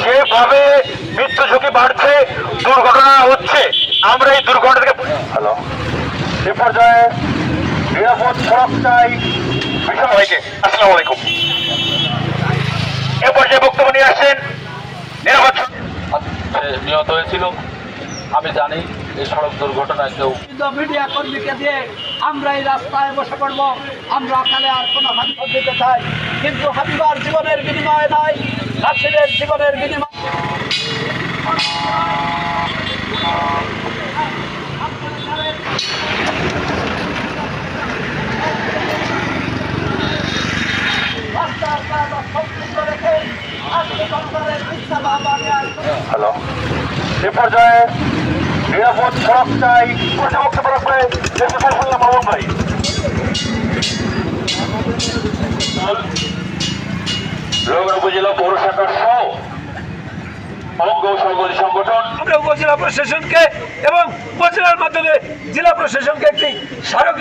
যেভাবে মৃত্যু ঝুঁকি বাড়ছে, দুর্ঘটনা হচ্ছে, আমরা এই দুর্ঘটনা থেকে হ্যালো এ পর্যায়ে নিরাপদ সড়ক চাই সবাইকে। আসসালামু আলাইকুম। এ পর্যায়ে বক্তব্য নিয়ে আসছেন নিরাপদ নিহত হয়েছিল। আমি জানি এই সড়ক দুর্ঘটনায় কেউ মিডিয়া কর্মীকে দিয়ে আমরা এই রাস্তায় বসে পড়বো। আমরা ওখানে আর কোনো হাবিব দিতে চাই, কিন্তু হাবিবার জীবনের বিনিময় নাই, নাসিরের জীবনের বিনিময়। হ্যালো এ পর্যায়ে নিরাপদ সড়ক চাই বক্তব্য রাখবে মামুন ভাই। লোহগড়া উপজেলা পৌর শাখার সহ অঙ্গ সহযোগী সংগঠন আমরা উপজেলা প্রশাসনকে এবং উপজেলার মাধ্যমে জেলা প্রশাসনকে একটি স্মারক